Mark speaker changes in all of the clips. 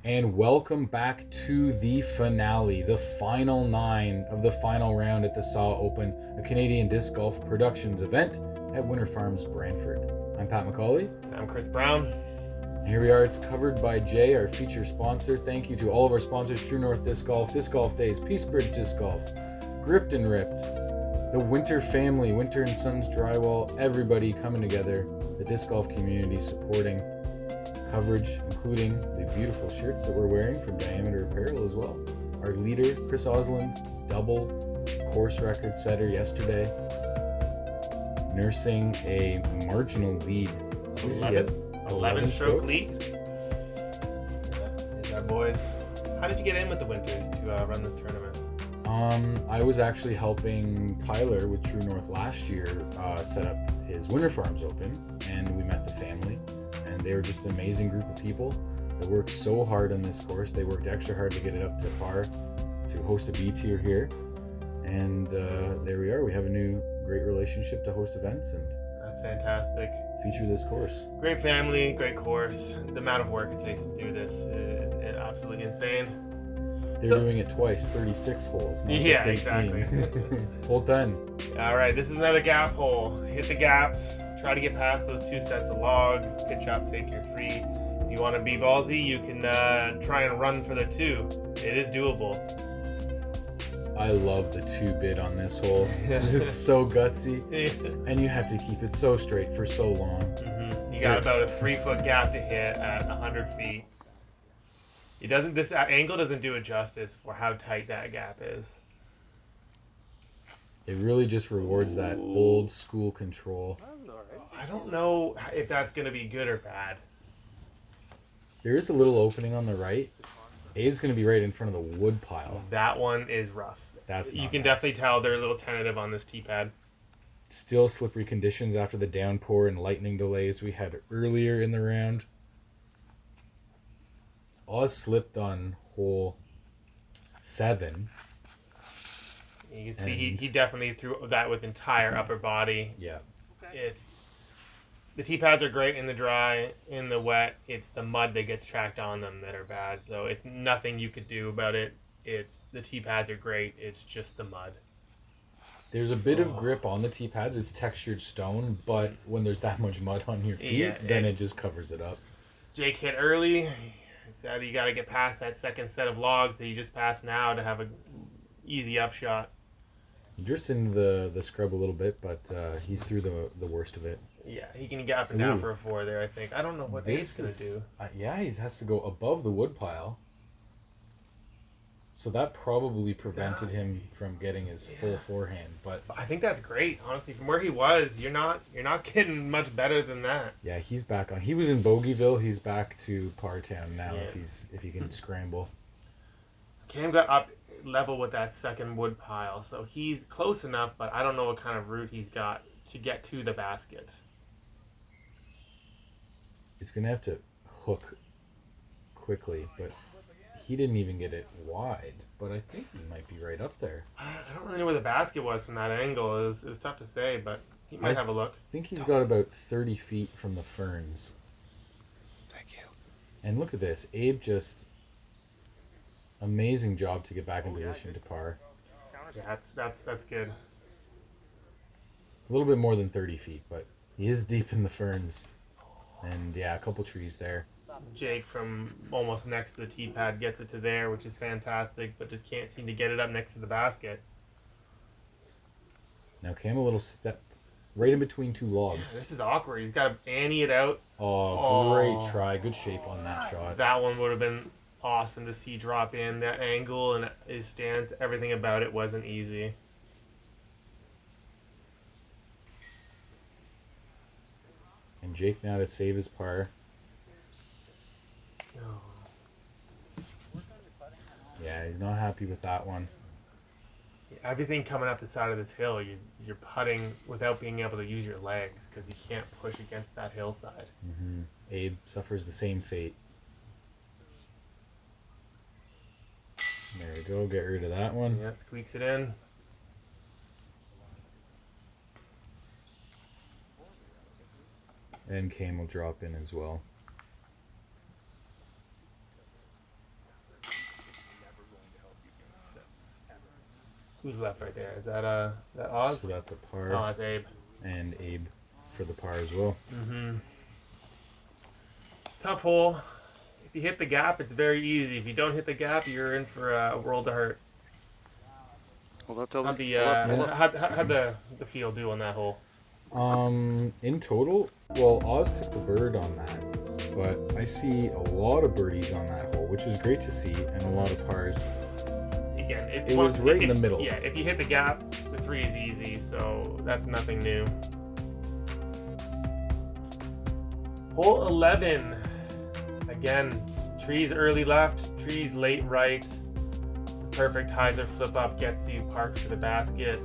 Speaker 1: And welcome back to the finale, the final 9 of the final round at the SAW Open, a Canadian Disc Golf Productions event at Winter Farms, Brantford. I'm Pat McCauley.
Speaker 2: I'm Chris Brown.
Speaker 1: And here we are, it's covered by Jay, our feature sponsor. Thank you to all of our sponsors, True North Disc Golf Days, Peace Bridge Disc Golf, Gripped and Ripped, the Winter family, Winter and Sons Drywall, everybody coming together, the disc golf community supporting coverage, including the beautiful shirts that we're wearing from Diameter Apparel as well. Our leader, Chris Ozolins, double course record setter yesterday, nursing a marginal lead.
Speaker 2: 11 stroke lead. Is our boys. How did you get in with the Winters to run this tournament?
Speaker 1: I was actually helping Tyler with True North last year set up his Winter Farms Open, and we met the family. And they were just an amazing group of people. They worked so hard on this course. They worked extra hard to get it up to par, to host a B tier here. And there we are. We have a new great relationship to host events and
Speaker 2: that's fantastic.
Speaker 1: Feature this course.
Speaker 2: Great family, great course. The amount of work it takes to do this is absolutely insane.
Speaker 1: They're doing it twice, 36 holes, not
Speaker 2: yeah,
Speaker 1: just 18.
Speaker 2: Exactly.
Speaker 1: Hole 10.
Speaker 2: All right, this is another gap hole. Hit the gap. Try to get past those 2 sets of logs, pitch up, take your 3. If you want to be ballsy, you can try and run for the 2. It is doable.
Speaker 1: I love the 2 bid on this hole. It's so gutsy, and you have to keep it so straight for so long.
Speaker 2: Mm-hmm. You got about a 3-foot gap to hit at 100 feet. It doesn't. This angle doesn't do it justice for how tight that gap is.
Speaker 1: It really just rewards that old school control.
Speaker 2: I don't know if that's going to be good or bad.
Speaker 1: There is a little opening on the right. Abe's going to be right in front of the wood pile.
Speaker 2: That one is rough. You can definitely tell they're a little tentative on this tee pad.
Speaker 1: Still slippery conditions after the downpour and lightning delays we had earlier in the round. Oz slipped on hole 7.
Speaker 2: You can see he definitely threw that with entire upper body.
Speaker 1: Yeah.
Speaker 2: The tee pads are great in the dry, in the wet. It's the mud that gets tracked on them that are bad. So it's nothing you could do about it. The tee pads are great. It's just the mud.
Speaker 1: There's a bit of grip on the tee pads. It's textured stone, but when there's that much mud on your feet, then it just covers it up.
Speaker 2: Jake hit early. He said you got to get past that second set of logs that you just passed now to have an easy upshot.
Speaker 1: He drifts into the scrub a little bit, but he's through the worst of it.
Speaker 2: Yeah, he can get up and down for a 4 there, I think. I don't know what Abe's going to do.
Speaker 1: Yeah, he has to go above the wood pile. So that probably prevented him from getting his full forehand. But
Speaker 2: I think that's great, honestly. From where he was, you're not getting much better than that.
Speaker 1: Yeah, he's back on. He was in Bogeyville. He's back to Partown now if he can scramble.
Speaker 2: Cam got up level with that second wood pile, so he's close enough, but I don't know what kind of route he's got to get to the basket.
Speaker 1: It's going to have to hook quickly, but he didn't even get it wide, but I think he might be right up there.
Speaker 2: I don't really know where the basket was from that angle. It was tough to say, but he might have a look.
Speaker 1: I think he's got about 30 feet from the ferns.
Speaker 3: Thank you.
Speaker 1: And look at this. Abe just... amazing job to get back in position to par.
Speaker 2: Yeah, that's good.
Speaker 1: A little bit more than 30 feet, but he is deep in the ferns. And yeah, a couple trees there.
Speaker 2: Jake from almost next to the tee pad gets it to there, which is fantastic, but just can't seem to get it up next to the basket.
Speaker 1: Now Cam a little step right in between 2 logs.
Speaker 2: Yeah, this is awkward. He's got to ante it out.
Speaker 1: Oh, great try. Good shape on that shot.
Speaker 2: That one would have been awesome to see drop in. That angle and his stance, everything about it wasn't easy.
Speaker 1: And Jake now to save his par. Yeah, he's not happy with that one.
Speaker 2: Everything coming up the side of this hill, you're putting without being able to use your legs because you can't push against that hillside.
Speaker 1: Mm-hmm. Abe suffers the same fate. There we go, get rid of that one.
Speaker 2: Yeah, squeaks it in.
Speaker 1: And Cam will drop in as well.
Speaker 2: Who's left right there? Is that Oz?
Speaker 1: So that's a par.
Speaker 2: Oh, that's Abe.
Speaker 1: And Abe for the par as well.
Speaker 2: Mm-hmm. Tough hole. If you hit the gap, it's very easy. If you don't hit the gap, you're in for a world of hurt.
Speaker 3: Hold up, Toby.
Speaker 2: How'd the,
Speaker 3: Hold up.
Speaker 2: how'd the field do on that hole?
Speaker 1: In total, well, Oz took the bird on that, but I see a lot of birdies on that hole, which is great to see, and a lot of pars.
Speaker 2: Again,
Speaker 1: It was right in the middle.
Speaker 2: Yeah, if you hit the gap, the 3 is easy, so that's nothing new. Hole 11. Again, trees early left, trees late right. Perfect hyzer flip up gets you parked for the basket.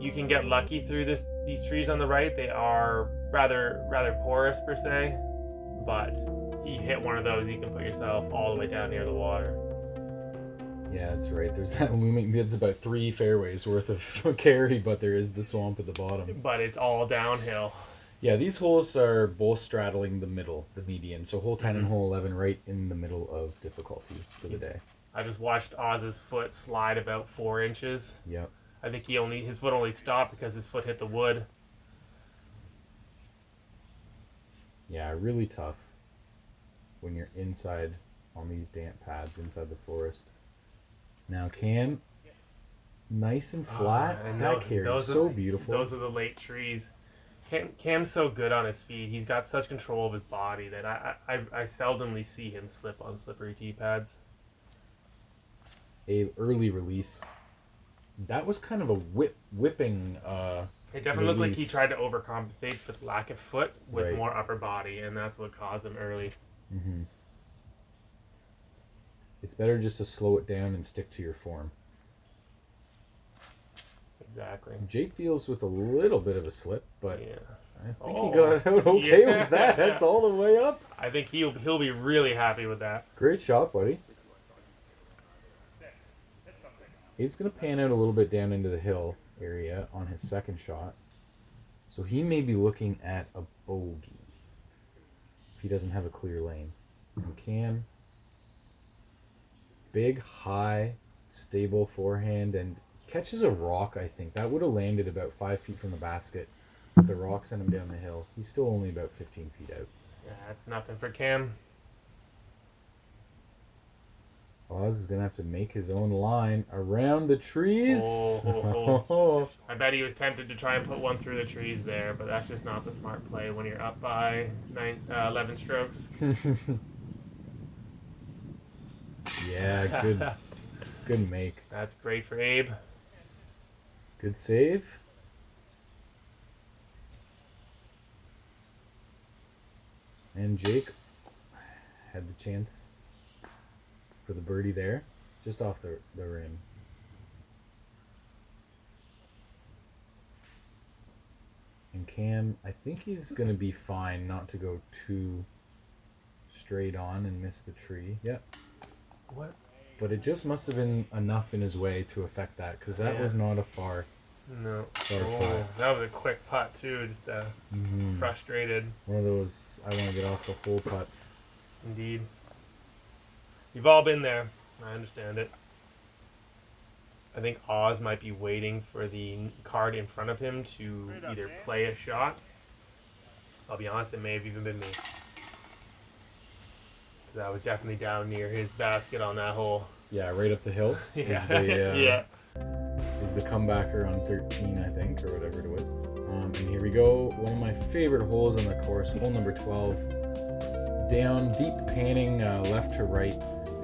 Speaker 2: You can get lucky through these trees on the right. They are rather porous per se, but you hit one of those, you can put yourself all the way down near the water.
Speaker 1: Yeah, that's right. There's that looming. It's about 3 fairways worth of carry, but there is the swamp at the bottom.
Speaker 2: But it's all downhill.
Speaker 1: Yeah, these holes are both straddling the middle, the median. So hole 10 and hole 11 right in the middle of difficulty for the day.
Speaker 2: I just watched Oz's foot slide about 4 inches.
Speaker 1: Yep.
Speaker 2: I think his foot only stopped because his foot hit the wood.
Speaker 1: Yeah, really tough when you're inside on these damp pads inside the forest. Now Cam, nice and flat. That carry is so beautiful.
Speaker 2: Those are the late trees. Cam's so good on his feet. He's got such control of his body that I seldomly see him slip on slippery tee pads.
Speaker 1: A early release. That was kind of a whipping.
Speaker 2: It definitely looked like he tried to overcompensate for the lack of foot with more upper body, and that's what caused him early.
Speaker 1: Mm-hmm. It's better just to slow it down and stick to your form.
Speaker 2: Exactly.
Speaker 1: Jake deals with a little bit of a slip, but
Speaker 2: yeah.
Speaker 1: I think he got out okay with that. That's all the way up.
Speaker 2: I think he'll be really happy with that.
Speaker 1: Great shot, buddy. Abe's going to pan out a little bit down into the hill area on his second shot. So he may be looking at a bogey if he doesn't have a clear lane. And Cam, big, high, stable forehand, and catches a rock, I think. That would have landed about 5 feet from the basket. But the rock sent him down the hill. He's still only about 15 feet out.
Speaker 2: Yeah, that's nothing for Cam.
Speaker 1: Oz is going to have to make his own line around the trees.
Speaker 2: I bet he was tempted to try and put one through the trees there, but that's just not the smart play when you're up by 11 strokes.
Speaker 1: Yeah, good make.
Speaker 2: That's great for Abe.
Speaker 1: Good save. And Jake had the chance for the birdie there, just off the rim. And Cam, I think he's going to be fine not to go too straight on and miss the tree. Yep.
Speaker 2: What?
Speaker 1: But it just must have been enough in his way to affect that, because that was not a far.
Speaker 2: No.
Speaker 1: Putt.
Speaker 2: That was a quick putt too. Just frustrated.
Speaker 1: One of those I want to get off the hole putts.
Speaker 2: Indeed. We've all been there. I understand it. I think Oz might be waiting for the card in front of him to either play a shot. I'll be honest, it may have even been me. Because I was definitely down near his basket on that hole.
Speaker 1: Yeah, right up the hill.
Speaker 2: Yeah.
Speaker 1: Yeah. Is the comebacker on 13, I think, or whatever it was. And here we go. One of my favorite holes on the course, hole number 12. Down, deep panning left to right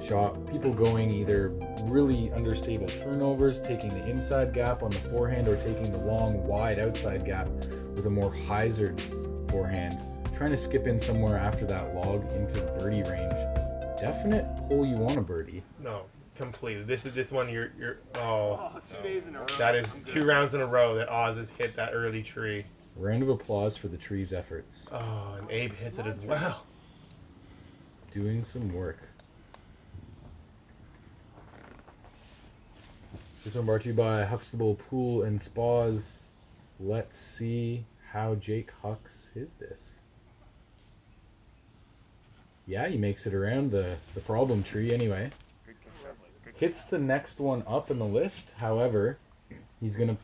Speaker 1: shot. People going either really understable turnovers, taking the inside gap on the forehand, or taking the long, wide outside gap with a more hyzered forehand. Trying to skip in somewhere after that log into the birdie range. Definite hole you want a birdie.
Speaker 2: No, completely. This one you're
Speaker 4: 2 days in a row.
Speaker 2: that is 2 rounds in a row that Oz has hit that early tree.
Speaker 1: Round of applause for the tree's efforts.
Speaker 2: Oh, and Abe hits it as well.
Speaker 1: Doing some work. This one brought to you by Huxtable Pool and Spas. Let's see how Jake hucks his disc. Yeah, he makes it around the problem tree anyway. Hits the next one up in the list. However, he's going to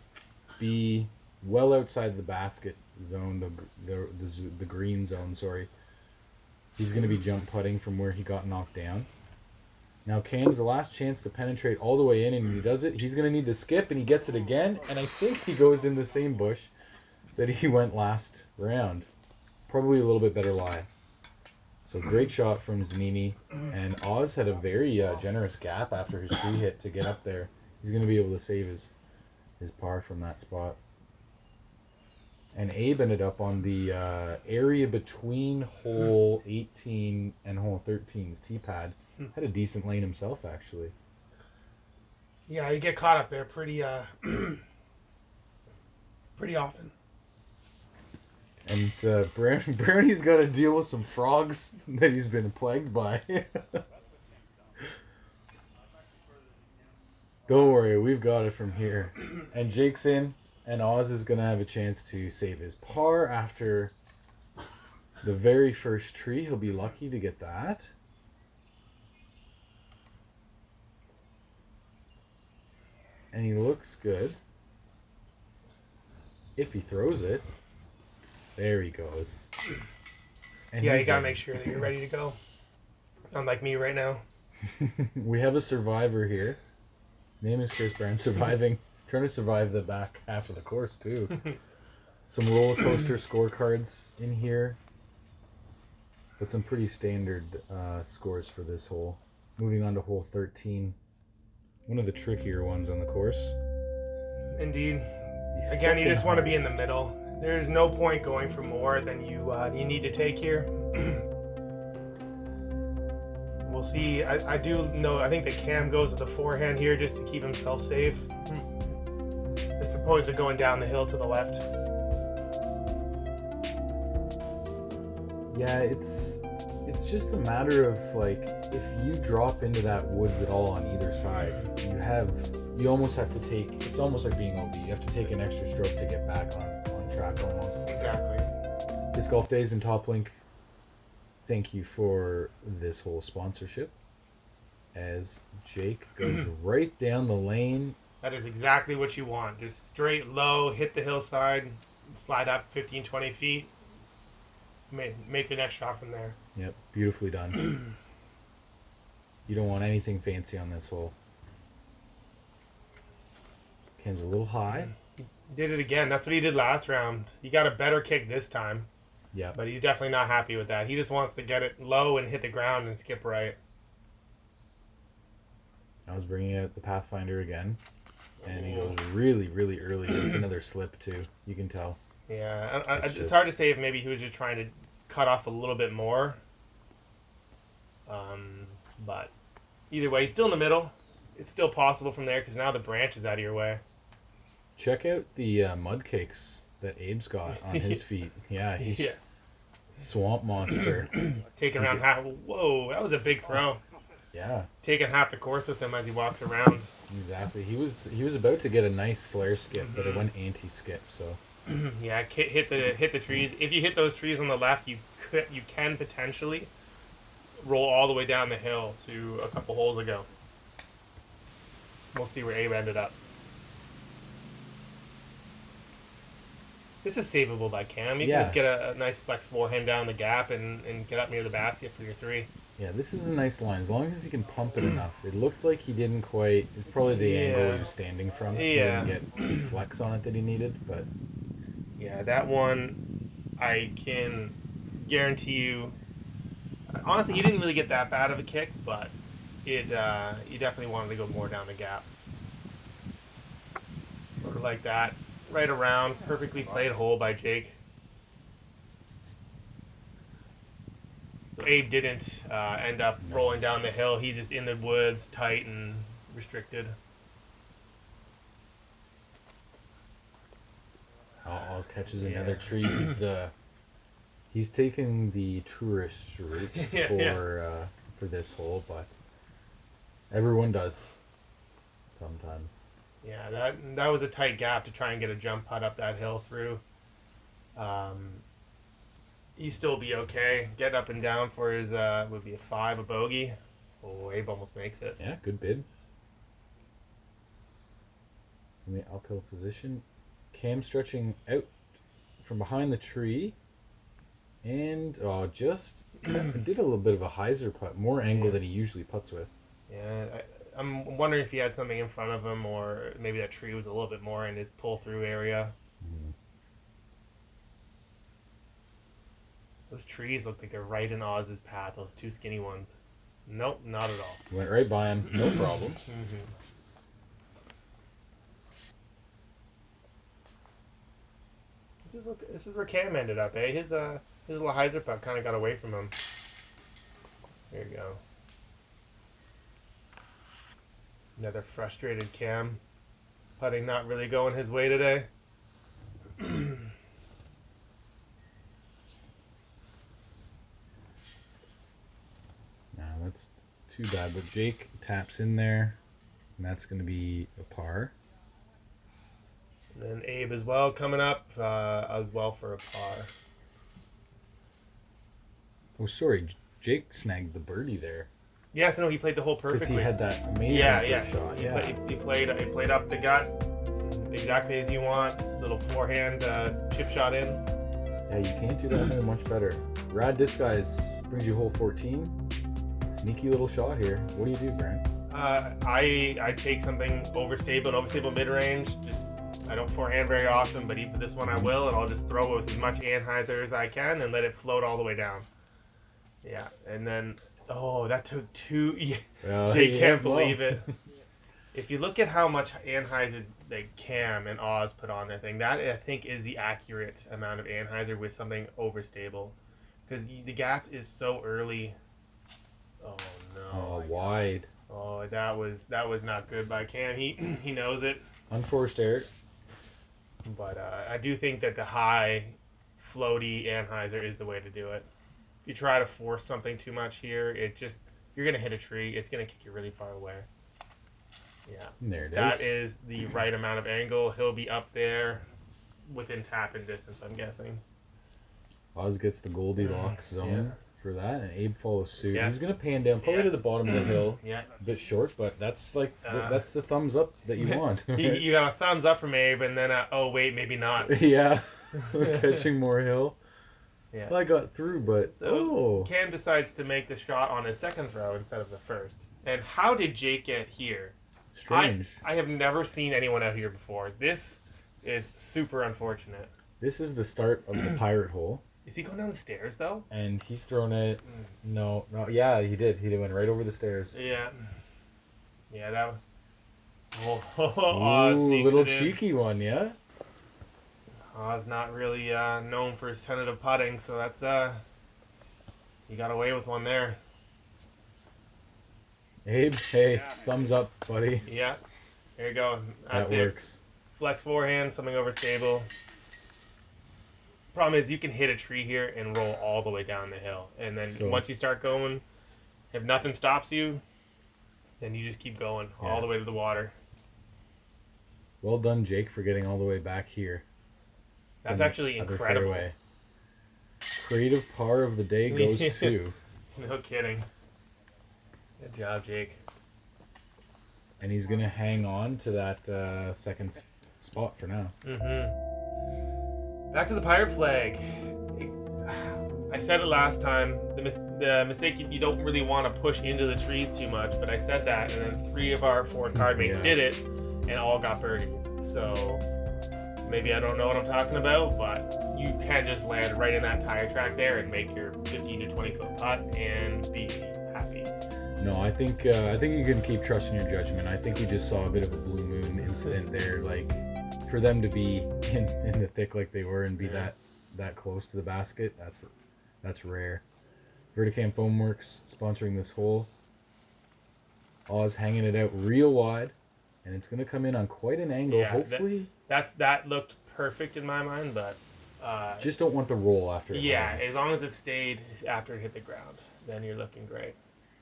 Speaker 1: be well outside the basket zone, the green zone, sorry. He's going to be jump putting from where he got knocked down. Now Cam's the last chance to penetrate all the way in, and he does it. He's going to need the skip, and he gets it again, and I think he goes in the same bush that he went last round. Probably a little bit better lie. So great shot from Zanini, and Oz had a very generous gap after his free hit to get up there. He's going to be able to save his par from that spot. And Abe ended up on the area between hole 18 and hole 13's tee pad. Had a decent lane himself, actually.
Speaker 2: Yeah, you get caught up there pretty pretty often.
Speaker 1: And Brownie's got to deal with some frogs that he's been plagued by. Don't worry, we've got it from here. And Jake's in, and Oz is going to have a chance to save his par after the very first tree. He'll be lucky to get that. And he looks good. If he throws it. There he goes. And
Speaker 2: yeah, you gotta make sure that you're ready to go. Unlike me right now.
Speaker 1: We have a survivor here. His name is Chris Brown. Trying to survive the back half of the course, too. Some roller coaster scorecards in here. But some pretty standard scores for this hole. Moving on to hole 13. One of the trickier ones on the course.
Speaker 2: Indeed. Again, you just want to be in the middle. There's no point going for more than you need to take here. We'll see. I do know. I think that Cam goes with the forehand here just to keep himself safe, as opposed to going down the hill to the left.
Speaker 1: Yeah, it's just a matter of like if you drop into that woods at all on either side, you almost have to take. It's almost like being OB. You have to take an extra stroke to get back on track almost.
Speaker 2: Exactly.
Speaker 1: Disc Golf Days and Top Link, thank you for this whole sponsorship. As Jake goes right down the lane.
Speaker 2: That is exactly what you want. Just straight low, hit the hillside, slide up 15, 20 feet, make the next shot from there.
Speaker 1: Yep, beautifully done. You don't want anything fancy on this hole. Cam's a little high.
Speaker 2: He did it again. That's what he did last round. He got a better kick this time.
Speaker 1: Yeah.
Speaker 2: But he's definitely not happy with that. He just wants to get it low and hit the ground and skip right.
Speaker 1: I was bringing out the Pathfinder again. And he goes really, really early. It's another slip, too. You can tell.
Speaker 2: Yeah. It's hard to say if maybe he was just trying to cut off a little bit more. But either way, he's still in the middle. It's still possible from there because now the branch is out of your way.
Speaker 1: Check out the mud cakes that Abe's got on his feet. Yeah, he's swamp monster.
Speaker 2: Taking around half. Whoa, that was a big throw.
Speaker 1: Yeah.
Speaker 2: Taking half the course with him as he walks around.
Speaker 1: Exactly. He was about to get a nice flare skip, but it went anti-skip. So.
Speaker 2: Yeah, hit the trees. If you hit those trees on the left, you can potentially roll all the way down the hill to a couple holes ago. We'll see where Abe ended up. This is savable by Cam. You can just get a nice flex forehand down the gap and get up near the basket for your three.
Speaker 1: Yeah, this is a nice line. As long as he can pump it enough. It looked like he didn't quite... It's probably the angle he was standing from. He didn't get the flex on it that he needed, but...
Speaker 2: Yeah, that one, I can guarantee you... Honestly, he didn't really get that bad of a kick, but he definitely wanted to go more down the gap. Sort of like that. Right around, perfectly played hole by Jake. So Abe didn't end up rolling down the hill. He's just in the woods, tight and restricted.
Speaker 1: Oz catches another tree. He's taking the tourist route for this hole, but everyone does sometimes.
Speaker 2: Yeah, that was a tight gap to try and get a jump putt up that hill through. He'd still be okay. Get up and down for his would be a 5, a bogey. Oh, Abe almost makes it.
Speaker 1: Yeah, good bid. in the uphill position. Cam stretching out from behind the tree. And just did a little bit of a hyzer putt, more angle than he usually putts with.
Speaker 2: Yeah, I'm wondering if he had something in front of him, or maybe that tree was a little bit more in his pull-through area. Those trees look like they're right in Oz's path, those two skinny ones. Nope, not at all.
Speaker 1: Went right by him, no problem.
Speaker 2: Mm-hmm. This is where Cam ended up, eh? His little hyzer putt kind of got away from him. There you go. Another frustrated Cam. Putting not really going his way today.
Speaker 1: Nah, that's too bad. But Jake taps in there, and that's going to be a par.
Speaker 2: And then Abe as well coming up as well for a par.
Speaker 1: Oh, sorry. Jake snagged the birdie there.
Speaker 2: Yes, no, he played the hole
Speaker 1: Because
Speaker 2: perfectly.
Speaker 1: he had that amazing shot.
Speaker 2: He played up the gut exactly as you want. Little forehand chip shot in.
Speaker 1: Yeah, you can't do that much better. Rad Disc Guys brings you hole 14. Sneaky little shot here. What do you do, Grant?
Speaker 2: I take something overstable mid-range. I don't forehand very often, but even this one I will, and I'll just throw it with as much anhyzer as I can and let it float all the way down. Yeah, and then that took two. Jake can't believe it. If you look at how much anhyzer Cam and Oz put on their thing, that I think is the accurate amount of anhyzer with something overstable, because the gap is so early. Oh no!
Speaker 1: Oh, wide.
Speaker 2: Oh, that was not good by Cam. He knows it.
Speaker 1: Unforced error.
Speaker 2: But I do think that the high, floaty anhyzer is the way to do it. If you try to force something too much here, you're gonna hit a tree. It's gonna kick you really far away. Yeah,
Speaker 1: There it is.
Speaker 2: that is the right amount of angle. He'll be up there within tap-in distance, I'm guessing.
Speaker 1: Oz gets the Goldilocks zone for that, and Abe follows suit.
Speaker 2: Yeah.
Speaker 1: He's gonna pan down probably to the bottom of the hill.
Speaker 2: Yeah.
Speaker 1: A bit short, but that's that's the thumbs up that you want.
Speaker 2: You got a thumbs up from Abe, and then oh wait, maybe not.
Speaker 1: Yeah, catching more hill.
Speaker 2: Yeah.
Speaker 1: Well, I got through, but
Speaker 2: So Cam decides to make the shot on his second throw instead of the first. And how did Jake get here?
Speaker 1: strange.
Speaker 2: I have never seen anyone out here before. This is super unfortunate.
Speaker 1: This is the start of the pirate hole.
Speaker 2: Is he going down the stairs though?
Speaker 1: And he's thrown it. No, yeah, he did. He went right over the stairs.
Speaker 2: Yeah. Yeah, that was...
Speaker 1: Ooh, little cheeky one, yeah?
Speaker 2: Oz not really known for his tentative putting, so that's he got away with one there.
Speaker 1: Abe, hey, thumbs up, buddy.
Speaker 2: Yeah, there you go. That's
Speaker 1: That works.
Speaker 2: Flex forehand, something overstable. Problem is, you can hit a tree here and roll all the way down the hill, and then once you start going, if nothing stops you, then you just keep going all the way to the water.
Speaker 1: Well done, Jake, for getting all the way back here.
Speaker 2: That's actually incredible.
Speaker 1: Fairway. Creative par of the day goes to.
Speaker 2: No kidding. Good job, Jake.
Speaker 1: And he's going to hang on to that second spot for now.
Speaker 2: Back to the pirate flag. I said it last time. The mistake, you don't really want to push into the trees too much, but I said that, and then 3 of our 4 card mates did it, and all got birdies. So maybe I don't know what I'm talking about, but you can just land right in that tire track there and make your 15 to 20 foot putt and be happy.
Speaker 1: No, I think you can keep trusting your judgment. I think we just saw a bit of a blue moon incident there. Like, for them to be in the thick like they were and be that close to the basket, that's rare. Verticam Foamworks sponsoring this hole. Oz hanging it out real wide, and it's going to come in on quite an angle.
Speaker 2: Yeah,
Speaker 1: hopefully,
Speaker 2: that looked perfect in my mind, but
Speaker 1: just don't want the roll after it lands.
Speaker 2: As long as it stayed after it hit the ground, then you're looking great.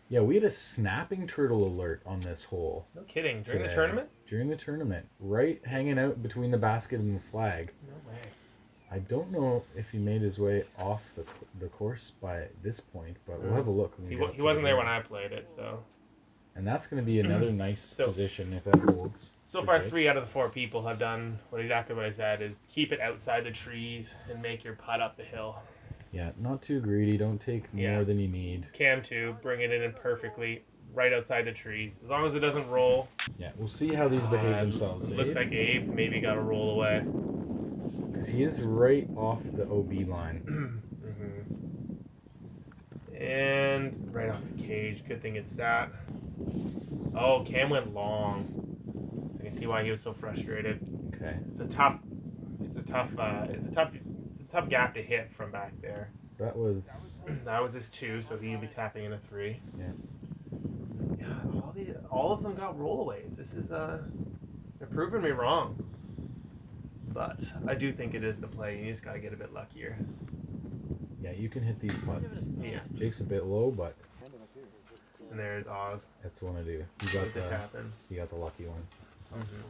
Speaker 1: Yeah, we had a snapping turtle alert on this hole.
Speaker 2: No kidding. During
Speaker 1: today.
Speaker 2: the tournament?
Speaker 1: During the tournament. Right hanging out between the basket and the flag.
Speaker 2: No way.
Speaker 1: I don't know if he made his way off the course by this point, but we'll have a look.
Speaker 2: He wasn't there when I played it, so.
Speaker 1: And that's going to be another nice position if it holds.
Speaker 2: So
Speaker 1: For
Speaker 2: far,
Speaker 1: Jake?
Speaker 2: 3 out of the 4 people have done exactly what I said, is keep it outside the trees and make your putt up the hill.
Speaker 1: Yeah, not too greedy. Don't take more
Speaker 2: Yeah.
Speaker 1: than you need.
Speaker 2: Cam 2, bring it in perfectly, right outside the trees. As long as it doesn't roll.
Speaker 1: Yeah, we'll see how these behave themselves.
Speaker 2: Looks like Abe maybe got a roll away.
Speaker 1: Because he is right off the OB line.
Speaker 2: And right off the cage. Good thing it's sat. Oh, Cam went long. I can see why he was so frustrated.
Speaker 1: Okay.
Speaker 2: It's a tough gap to hit from back there.
Speaker 1: So that was...
Speaker 2: That was his 2, so he'll be tapping in a 3.
Speaker 1: Yeah.
Speaker 2: Yeah, all of them got rollaways. This is they're proving me wrong. But I do think it is the play. You just gotta get a bit luckier.
Speaker 1: Yeah, you can hit these putts.
Speaker 2: Yeah.
Speaker 1: Jake's a bit low, but
Speaker 2: And there's Oz.
Speaker 1: that's the one to do. You got
Speaker 2: With the tapping.
Speaker 1: you got the lucky one.
Speaker 2: Mm-hmm.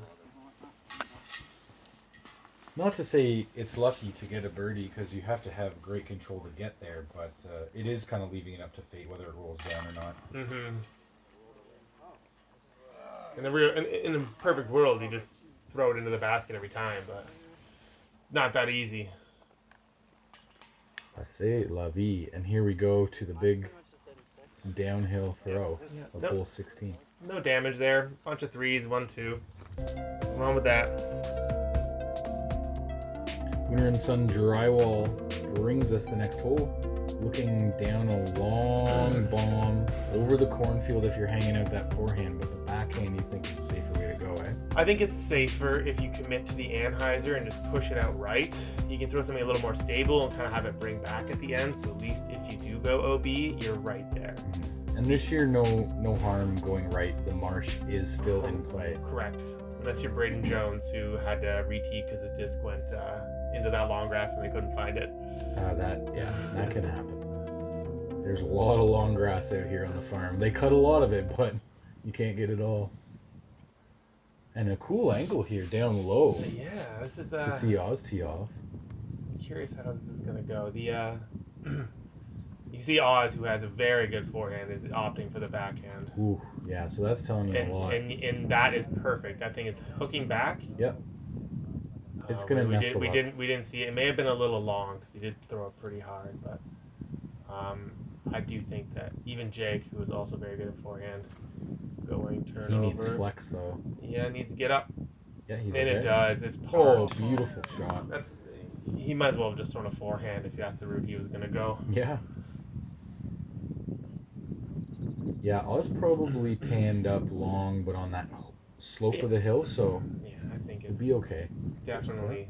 Speaker 1: Not to say it's lucky to get a birdie, because you have to have great control to get there, but it is kind of leaving it up to fate whether it rolls down or not.
Speaker 2: Mm-hmm. In the perfect world, you just throw it into the basket every time, but it's not that easy.
Speaker 1: Passez la vie, and here we go to the big downhill throw of
Speaker 2: Nope.
Speaker 1: hole 16.
Speaker 2: No damage there. Bunch of 3s, 1, 2. What's wrong with that?
Speaker 1: Winter and Sun Drywall brings us the next hole. Looking down a long bomb over the cornfield if you're hanging out that forehand, but the backhand you think is a safer way to go, eh?
Speaker 2: I think it's safer if you commit to the Anheuser and just push it out right. You can throw something a little more stable and kind of have it bring back at the end, so at least if you do go OB, you're right there.
Speaker 1: And this year, no harm going right. The marsh is still in play.
Speaker 2: Correct. Unless you're Braden Jones, who had to retee because the disc went into that long grass and they couldn't find it.
Speaker 1: That can happen. There's a lot of long grass out here on the farm. They cut a lot of it, but you can't get it all. And a cool angle here down low
Speaker 2: But yeah, this is
Speaker 1: to see Oz tee off.
Speaker 2: I'm curious how this is gonna go. The you see Oz, who has a very good forehand, is opting for the backhand.
Speaker 1: Ooh, yeah. So that's telling you a lot.
Speaker 2: And that is perfect. That thing is hooking back.
Speaker 1: Yep. It's gonna
Speaker 2: we
Speaker 1: nestle up.
Speaker 2: didn't see it. It may have been a little long because he did throw it pretty hard, but I do think that even Jake, who is also very good at forehand, going turnover.
Speaker 1: He needs flex though.
Speaker 2: Yeah, needs to get up.
Speaker 1: Yeah, he's
Speaker 2: And
Speaker 1: okay.
Speaker 2: it does. It's
Speaker 1: Oh,
Speaker 2: parked.
Speaker 1: beautiful shot.
Speaker 2: He might as well have just thrown a forehand if that's the route he was gonna go.
Speaker 1: Yeah. Yeah, Oz probably panned up long, but on that slope of the hill, so
Speaker 2: Yeah, I think
Speaker 1: it'll
Speaker 2: it's
Speaker 1: be okay.
Speaker 2: definitely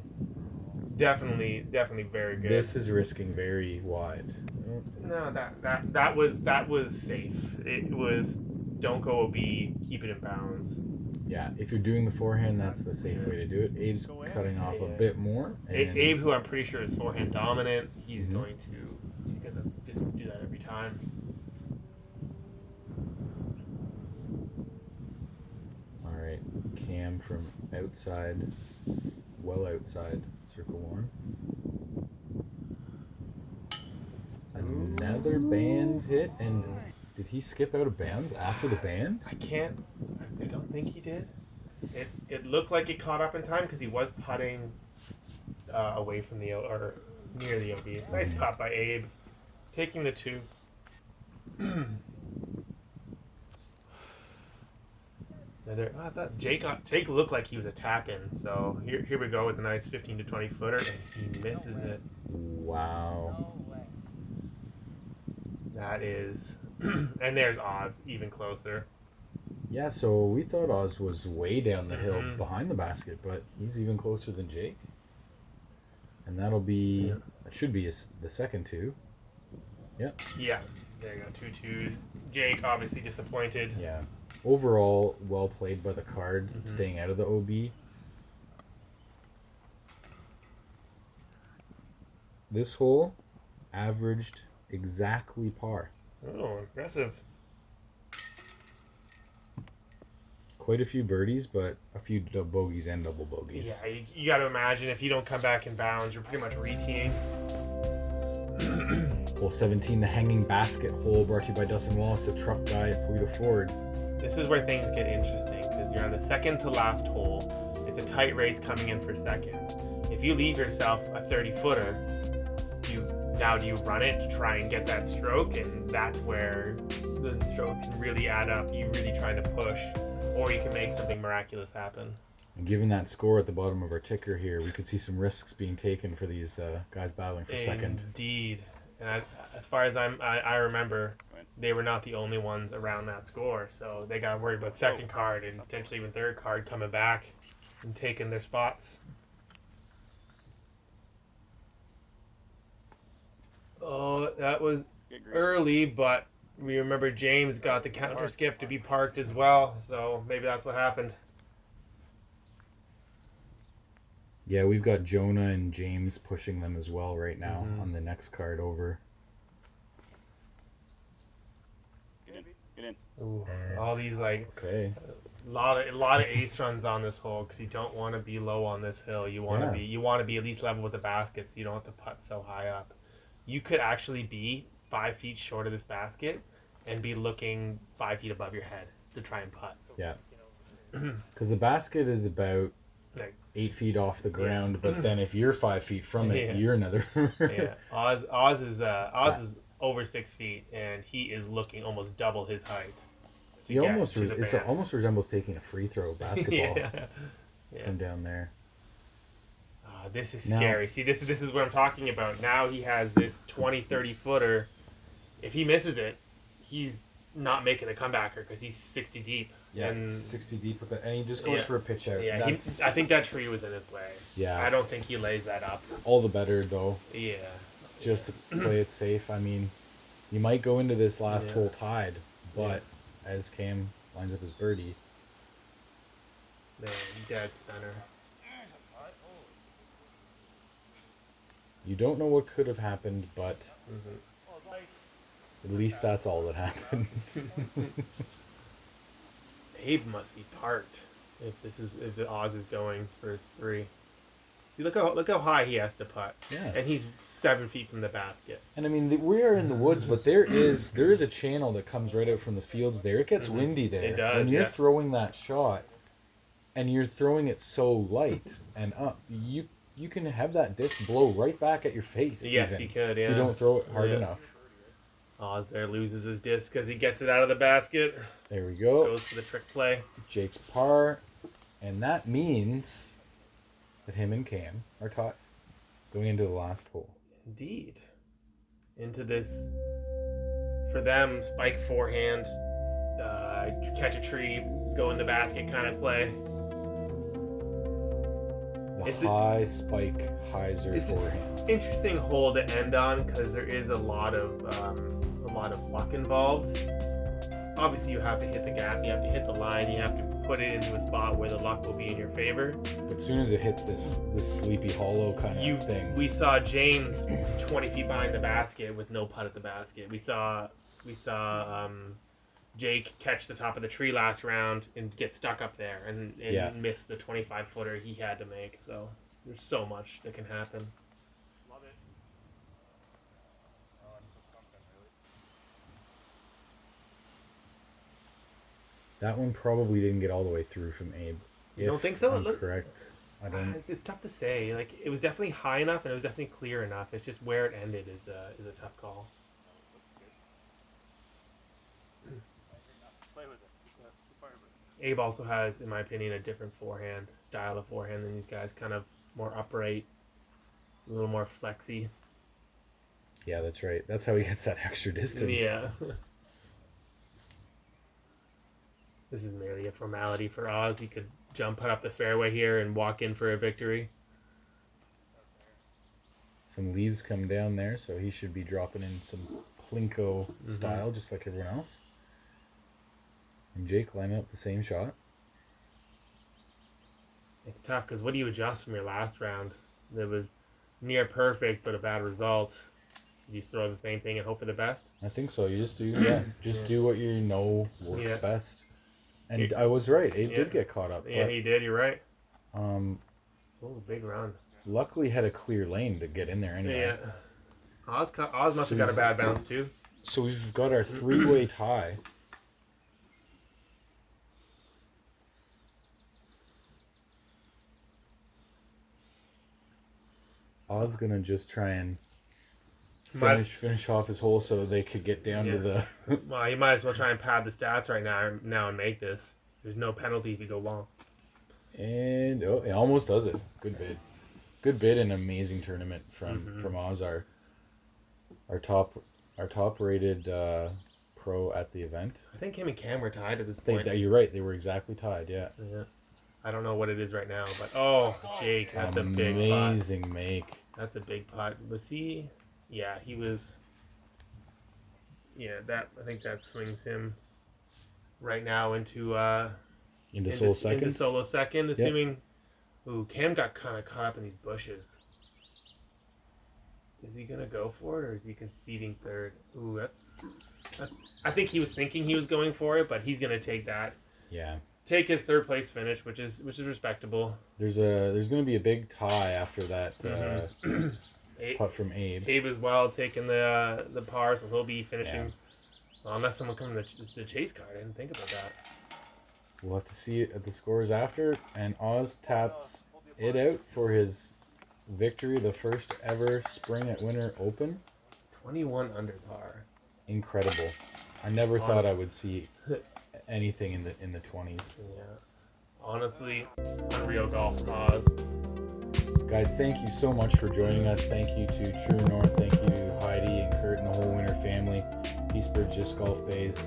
Speaker 2: very good.
Speaker 1: This is risking very wide.
Speaker 2: No, that was safe. It was don't go OB, keep it in bounds.
Speaker 1: Yeah, if you're doing the forehand, that's the safe way to do it. Abe's cutting off a bit more. And
Speaker 2: Abe, who I'm pretty sure is forehand dominant, he's
Speaker 1: Mhm.
Speaker 2: gonna just do that every time.
Speaker 1: All right, Cam from outside, well outside circle one. Another band hit, and did he skip out of bounds after the band?
Speaker 2: I don't think he did. It looked like it caught up in time because he was putting away from the or near the OB. Nice putt by Abe, taking the 2. Jake looked like he was a tap-in, so here we go with a nice 15 to 20 footer, and he misses it.
Speaker 1: Wow.
Speaker 2: That is, and there's Oz, even closer.
Speaker 1: Yeah, so we thought Oz was way down the hill behind the basket, but he's even closer than Jake. And that'll be, that should be the second 2. Yep.
Speaker 2: Yeah, there you go, 2-2. Jake obviously disappointed.
Speaker 1: Yeah. Overall, well played by the card, staying out of the OB. This hole averaged exactly par.
Speaker 2: Oh, impressive.
Speaker 1: Quite a few birdies, but a few bogeys and double bogeys.
Speaker 2: Yeah, you got to imagine if you don't come back in bounds, you're pretty much reteeing.
Speaker 1: Hole 17, the hanging basket hole, brought to you by Dustin Wallace, the truck guy at Polito Ford.
Speaker 2: This is where things get interesting is you're on the second to last hole. It's a tight race coming in for second. If you leave yourself a 30-footer, do you run it to try and get that stroke? And that's where the strokes really add up. You really trying to push, or you can make something miraculous happen.
Speaker 1: And given that score at the bottom of our ticker here, we could see some risks being taken for these guys battling for second.
Speaker 2: Indeed. And as far as I remember, they were not the only ones around that score. So they got worried about second card and potentially even third card coming back and taking their spots. Oh, that was early, but we remember James got the counter skip to be parked as well. So maybe that's what happened.
Speaker 1: Yeah, we've got Jonah and James pushing them as well right now on the next card over.
Speaker 3: Get in.
Speaker 2: Ooh, all these like
Speaker 1: Okay.
Speaker 2: a lot of ace runs on this hole because you don't want to be low on this hill. You want to be at least level with the basket, so you don't have to putt so high up. You could actually be 5 feet short of this basket and be looking 5 feet above your head to try and putt.
Speaker 1: Yeah. Because the basket is about
Speaker 2: Like,
Speaker 1: 8 feet off the ground, but then if you're 5 feet from it, you're another.
Speaker 2: yeah, Oz is over 6 feet, and he is looking almost double his height.
Speaker 1: He almost almost resembles taking a free throw basketball from down there.
Speaker 2: This is scary. See, this is what I'm talking about. Now he has this 20, 30 footer. If he misses it, he's not making a comebacker because he's 60 deep.
Speaker 1: Yeah,
Speaker 2: and
Speaker 1: 60 deep with it, and he just goes for a pitch out.
Speaker 2: Yeah, I think that tree was in his way.
Speaker 1: Yeah.
Speaker 2: I don't think he lays that up.
Speaker 1: All the better, though.
Speaker 2: Yeah.
Speaker 1: Just to play it safe. I mean, you might go into this last hole tied, but as Cam lines up his birdie.
Speaker 2: Man, dead center.
Speaker 1: You don't know what could have happened, but at least that's all that happened.
Speaker 2: Abe must be parked if the Oz is going for his 3. See, look how high he has to putt.
Speaker 1: Yeah.
Speaker 2: And he's 7 feet from the basket.
Speaker 1: And I mean, we are in the woods, but there is a channel that comes right out from the fields there. It gets windy there.
Speaker 2: It does.
Speaker 1: When you're throwing that shot, and you're throwing it so light and up, you can have that disc blow right back at your face.
Speaker 2: Yes, he could. Yeah.
Speaker 1: If you don't throw it hard enough.
Speaker 2: Oz there loses his disc because he gets it out of the basket.
Speaker 1: There we go.
Speaker 2: Goes for the trick play.
Speaker 1: Jake's par, and that means that him and Cam are caught going into the last hole.
Speaker 2: Indeed. Into this, for them, spike forehand, catch a tree, go in the basket kind of play.
Speaker 1: The high spike hyzer forehand.
Speaker 2: Interesting hole to end on because there is a lot of luck involved. Obviously, you have to hit the gap, you have to hit the line, you have to put it into a spot where the luck will be in your favor.
Speaker 1: But as soon as it hits this sleepy hollow kind of thing,
Speaker 2: we saw James 20 feet behind the basket with no putt at the basket. We saw Jake catch the top of the tree last round and get stuck up there and miss the 25-footer he had to make. So there's so much that can happen.
Speaker 4: Love it.
Speaker 1: that one probably didn't get all the way through from Abe.
Speaker 2: You don't think so?
Speaker 1: I'm correct. I don't.
Speaker 2: It's tough to say. Like, it was definitely high enough and it was definitely clear enough. It's just where it ended is a tough call.
Speaker 4: Play with it. It's a firebird.
Speaker 2: Abe also has, in my opinion, a different style of forehand than these guys. Kind of more upright, a little more flexy.
Speaker 1: Yeah, that's right. That's how he gets that extra distance.
Speaker 2: Yeah. This is merely a formality for Oz. He could jump up the fairway here and walk in for a victory.
Speaker 1: Some leaves come down there, so he should be dropping in some Plinko style, just like everyone else. And Jake lining up the same shot.
Speaker 2: It's tough because what do you adjust from your last round? That was near perfect, but a bad result. Did you throw the same thing and hope for the best?
Speaker 1: I think so. You just do, do what you know works best. And I was right. Abe did get caught up.
Speaker 2: Yeah, he did. You're right.
Speaker 1: Oh,
Speaker 2: Big run.
Speaker 1: Luckily, had a clear lane to get in there anyway.
Speaker 2: Yeah. Oz must have got a bad bounce too.
Speaker 1: So we've got our three-way tie. Oz gonna just try and
Speaker 2: Might-
Speaker 1: finish off his hole so they could get down to the.
Speaker 2: Well, you might as well try and pad the stats right now and make this. There's no penalty if you go long.
Speaker 1: And it almost does it. Good bid and amazing tournament from Oz, our top rated pro at the event.
Speaker 2: I think him and Cam were tied at this
Speaker 1: They,
Speaker 2: point.
Speaker 1: you're right. They were exactly tied. Yeah.
Speaker 2: Yeah. I don't know what it is right now, but Jake, that's a big putt.
Speaker 1: Amazing make.
Speaker 2: That's a big putt. Was he? Yeah, he was. Yeah, I think that swings him right now into
Speaker 1: Into solo second.
Speaker 2: assuming. Ooh, Cam got kind of caught up in these bushes. Is he gonna go for it, or is he conceding third? Ooh, I think he was thinking he was going for it, but he's gonna take that.
Speaker 1: Yeah.
Speaker 2: Take his third place finish, which is respectable.
Speaker 1: There's gonna be a big tie after that putt from Abe.
Speaker 2: Abe as well taking the par, so he'll be finishing. Well, unless someone comes in the chase card, I didn't think about that.
Speaker 1: We'll have to see it at the scores after. And Oz taps it out for his victory, the first ever Spring at Winter Open.
Speaker 2: 21 under par.
Speaker 1: Incredible. I never thought I would see anything in the 20s.
Speaker 2: Yeah. Honestly, unreal golf from Oz.
Speaker 1: Guys, thank you so much for joining us. Thank you to True North. Thank you to Heidi and Kurt and the whole Winter family. Peace Bridge Disc Golf Days.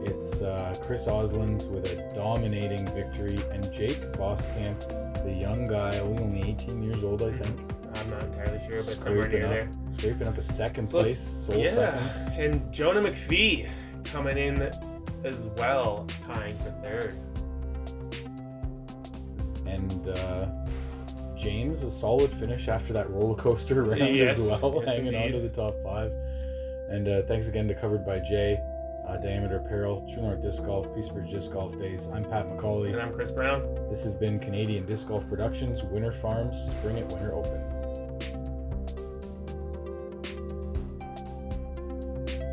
Speaker 1: It's Chris Ozolins with a dominating victory, and Jake Voskamp, the young guy, only 18 years old, I think.
Speaker 2: I'm not entirely sure, but somewhere near there.
Speaker 1: Scraping up a second place, second.
Speaker 2: And Jonah McPhee coming in as well, tying for third.
Speaker 1: And James, a solid finish after that roller coaster round as well, hanging on to the top 5. And thanks again to Covered by Jay, Diameter Apparel, True North Disc Golf, Peace Bridge Disc Golf Days. I'm Pat McCauley.
Speaker 2: And I'm Chris Brown.
Speaker 1: This has been Canadian Disc Golf Productions, Winter Farms, Spring at Winter Open.